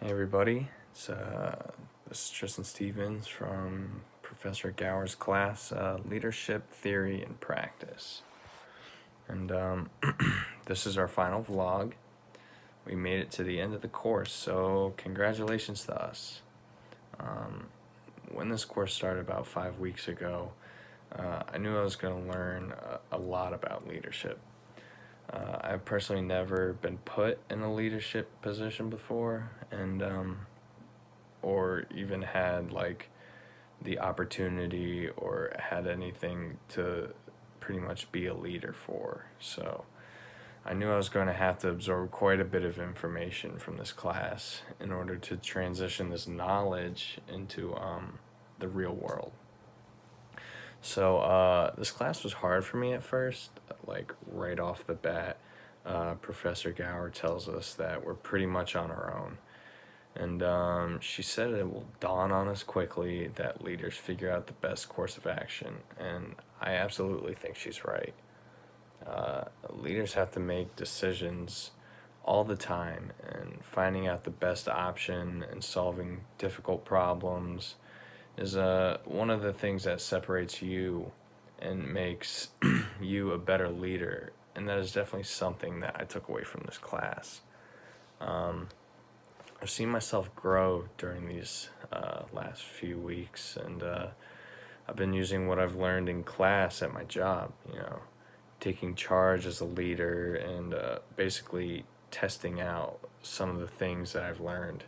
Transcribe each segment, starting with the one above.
Hey everybody, this is Tristan Stevens from Professor Gower's class, Leadership Theory and Practice. And this is our final vlog. We made it to the end of the course, so congratulations to us. When this course started about 5 weeks ago, I knew I was going to learn a lot about leadership. I've personally never been put in a leadership position before, and or even had like the opportunity or had anything to pretty much be a leader for. So I knew I was going to have to absorb quite a bit of information from this class in order to transition this knowledge into the real world. So this class was hard for me at first, like right off the bat. Professor Gower tells us that we're pretty much on our own. And she said it will dawn on us quickly that leaders figure out the best course of action. And I absolutely think she's right. Leaders have to make decisions all the time, and finding out the best option and solving difficult problems is one of the things that separates you and makes you a better leader. And that is definitely something that I took away from this class. I've seen myself grow during these last few weeks, and I've been using what I've learned in class at my job, taking charge as a leader and basically testing out some of the things that I've learned.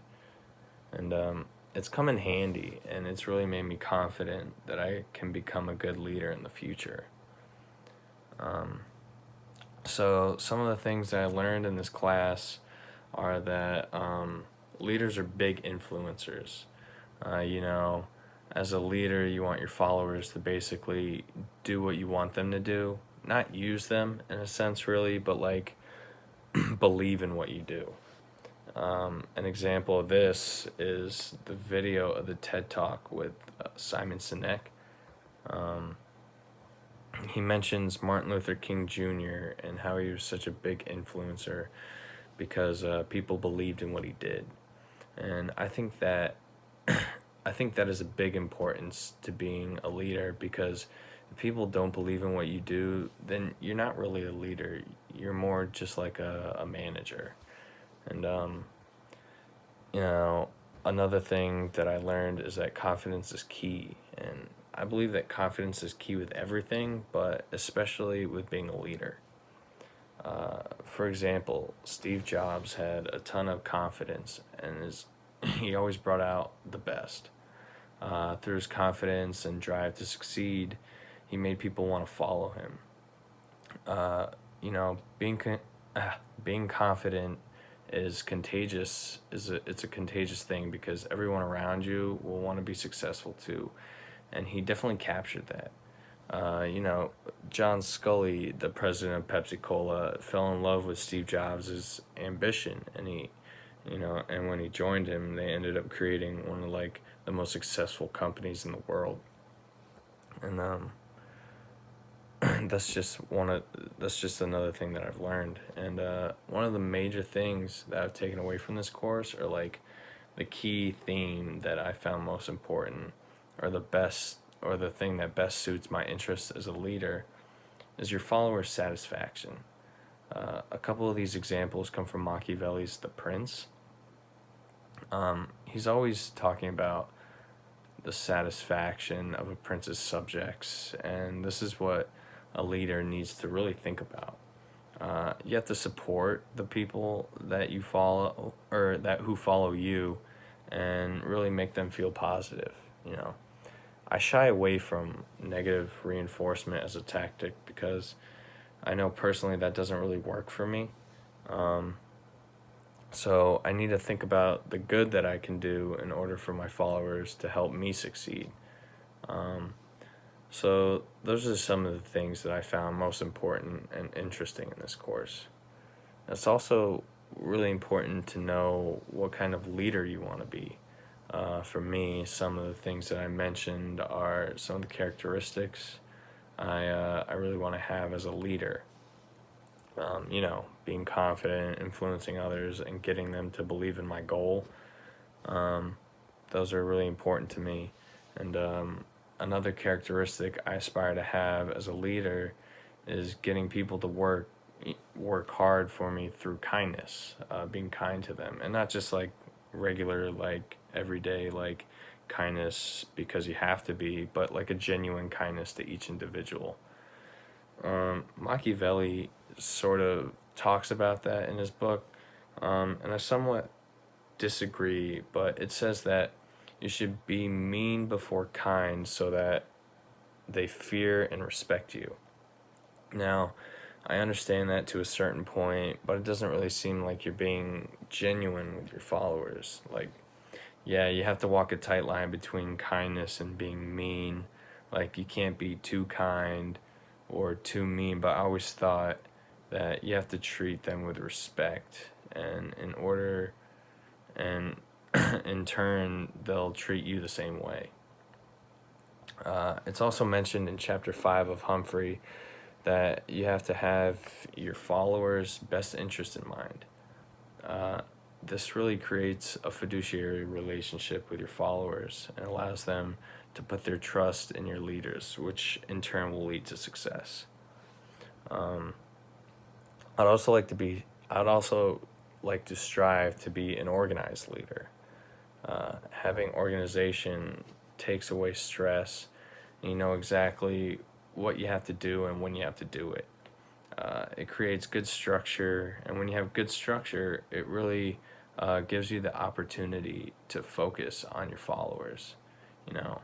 And it's come in handy, and it's really made me confident that I can become a good leader in the future. So some of the things that I learned in this class are that leaders are big influencers. As a leader, you want your followers to basically do what you want them to do, not use them in a sense really, but like believe in what you do. An example of this is the video of the TED Talk with Simon Sinek. He mentions Martin Luther King Jr. and how he was such a big influencer because people believed in what he did. And I think that is a big importance to being a leader, because if people don't believe in what you do, then you're not really a leader. You're more just like a manager. And another thing that I learned is that confidence is key. And I believe that confidence is key with everything, but especially with being a leader. For example, Steve Jobs had a ton of confidence, and he always brought out the best. Through his confidence and drive to succeed, he made people want to follow him. Being confident is contagious. It's a contagious thing, because everyone around you will want to be successful too, and he definitely captured that. John Scully, the president of Pepsi Cola, fell in love with Steve Jobs' ambition, and and when he joined him, they ended up creating one of like the most successful companies in the world. And that's just another thing that I've learned. And one of the major things that I've taken away from this course, or like the key theme that I found most important, or the thing that best suits my interests as a leader, is your followers' satisfaction. A couple of these examples come from Machiavelli's The Prince. He's always talking about the satisfaction of a prince's subjects, and this is what a leader needs to really think about. You have to support the people that you follow, or who follow you, and really make them feel positive. I shy away from negative reinforcement as a tactic, because I know personally that doesn't really work for me. So I need to think about the good that I can do in order for my followers to help me succeed. So those are some of the things that I found most important and interesting in this course. It's also really important to know what kind of leader you want to be. For me, some of the things that I mentioned are some of the characteristics I really want to have as a leader. Being confident, influencing others, and getting them to believe in my goal. Those are really important to me. And another characteristic I aspire to have as a leader is getting people to work hard for me through kindness, being kind to them, and not just like regular, like everyday, like kindness because you have to be, but like a genuine kindness to each individual. Machiavelli sort of talks about that in his book, and I somewhat disagree, but it says that you should be mean before kind so that they fear and respect you. Now, I understand that to a certain point, but it doesn't really seem like you're being genuine with your followers. Like, yeah, you have to walk a tight line between kindness and being mean. Like, you can't be too kind or too mean, but I always thought that you have to treat them with respect, and and in turn, they'll treat you the same way. It's also mentioned in chapter 5 of Humphrey that you have to have your followers' best interest in mind. Uh, this really creates a fiduciary relationship with your followers and allows them to put their trust in your leaders, which in turn will lead to success. Um, I'd also like to be. I'd also like to strive to be an organized leader. Having organization takes away stress, and you know exactly what you have to do and when you have to do it. It creates good structure, and when you have good structure, it really gives you the opportunity to focus on your followers. You know,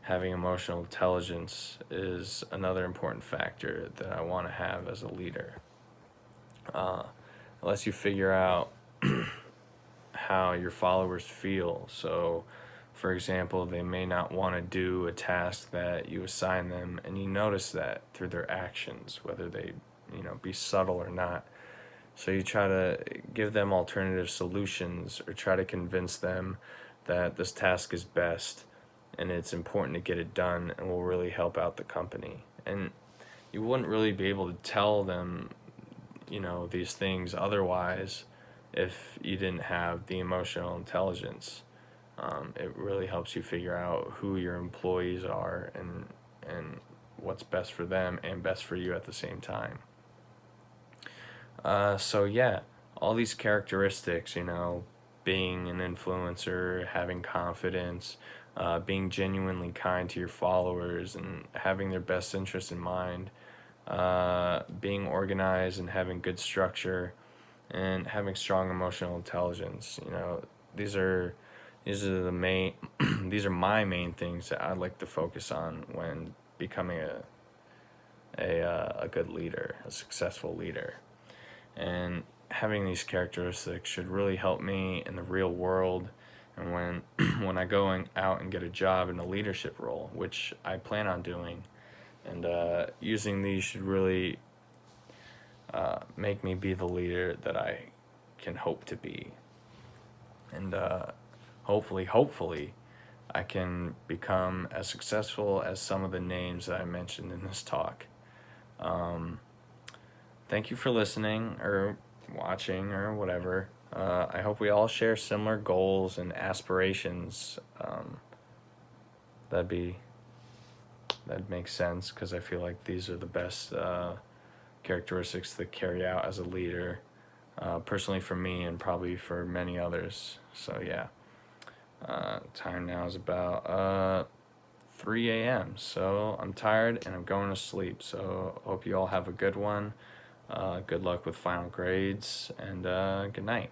having emotional intelligence is another important factor that I want to have as a leader. Uh, Unless you figure out how your followers feel. So, for example, they may not want to do a task that you assign them, and you notice that through their actions, whether they, be subtle or not. So you try to give them alternative solutions or try to convince them that this task is best and it's important to get it done and will really help out the company. And you wouldn't really be able to tell them, these things otherwise if you didn't have the emotional intelligence. It really helps you figure out who your employees are and what's best for them and best for you at the same time. So yeah, all these characteristics, being an influencer, having confidence, being genuinely kind to your followers, and having their best interest in mind, being organized and having good structure, and having strong emotional intelligence. These are these are the main these are my main things that I'd like to focus on when becoming a good leader, a successful leader. And having these characteristics should really help me in the real world, and when I go out and get a job in a leadership role, which I plan on doing. And using these should really make me be the leader that I can hope to be. And hopefully, I can become as successful as some of the names that I mentioned in this talk. Thank you for listening or watching or whatever. I hope we all share similar goals and aspirations. That'd make sense because I feel like these are the best characteristics to carry out as a leader, personally for me and probably for many others. So yeah, time now is about 3 a.m. So I'm tired and I'm going to sleep. So hope you all have a good one. Good luck with final grades, and good night.